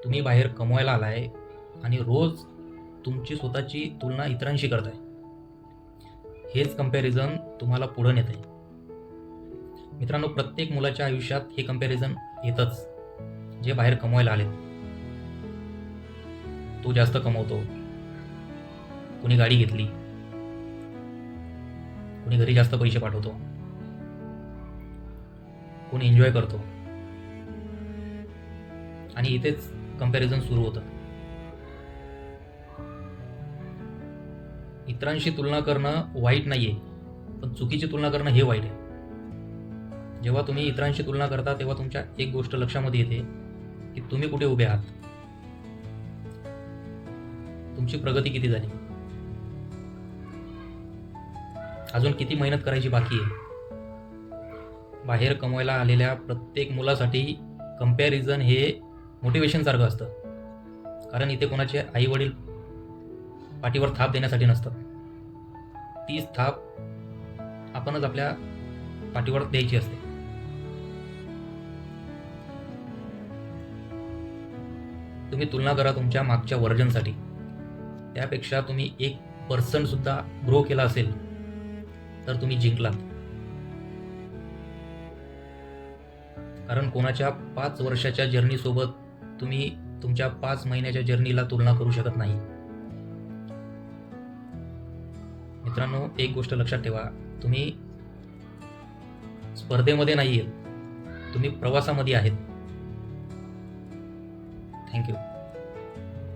तुम्ही बाहेर कमवायला आलाय आणि रोज तुमची स्वतःची तुलना इतरांशी करताय. हेच कंपॅरिझन तुम्हाला पुढं नेत आहे. मित्रांनो, प्रत्येक मुलाच्या आयुष्यात हे कंपॅरिझन येतच. जे बाहेर कमवायला आले, तो जास्त कमवतो, कोणी गाडी घेतली, कोणी घरी जास्त पैसे पाठवतो, कोणी एन्जॉय करतो, आणि इथेच कंपॅरिझन सुरू होतं. इतरांशी तुलना करणं वाईट नाहीये, पण चुकीची तुलना करणं हे वाईट आहे. जेव्हा तुम्ही इतरांशी तुलना करता तेव्हा तुमच्या एक गोष्ट लक्षामध्ये येते की तुम्ही कुठे उभे आहात, तुमची प्रगती किती झाली, अजून किती मेहनत करायची बाकी आहे. बाहेर कमवायला आलेल्या प्रत्येक मुलासाठी कंपॅरिझन हे मोटिवेशन सारखं असतं. कारण इथे कोणाचे आई वडील पाठीवर थाप देण्यासाठी नसतात. तीच थाप आपणच आपल्या पाठीवर द्यायची असते. तुम्ही तुलना करा तुमच्या मागच्या व्हर्जनसाठी. त्यापेक्षा तुम्ही 1% सुद्धा ग्रो केला असेल तर तुम्ही जिंकलात. कारण कोणाच्या 5 वर्षाच्या जर्नीसोबत तुम्ही तुमच्या 5 महिन्याच्या जर्नीला तुलना करू शकत नाही. मित्रांनो, एक गोष्ट लक्षात ठेवा, तुम्ही स्पर्धेमध्ये नाही आहेत, तुम्ही प्रवासामध्ये आहेत. थँक्यू.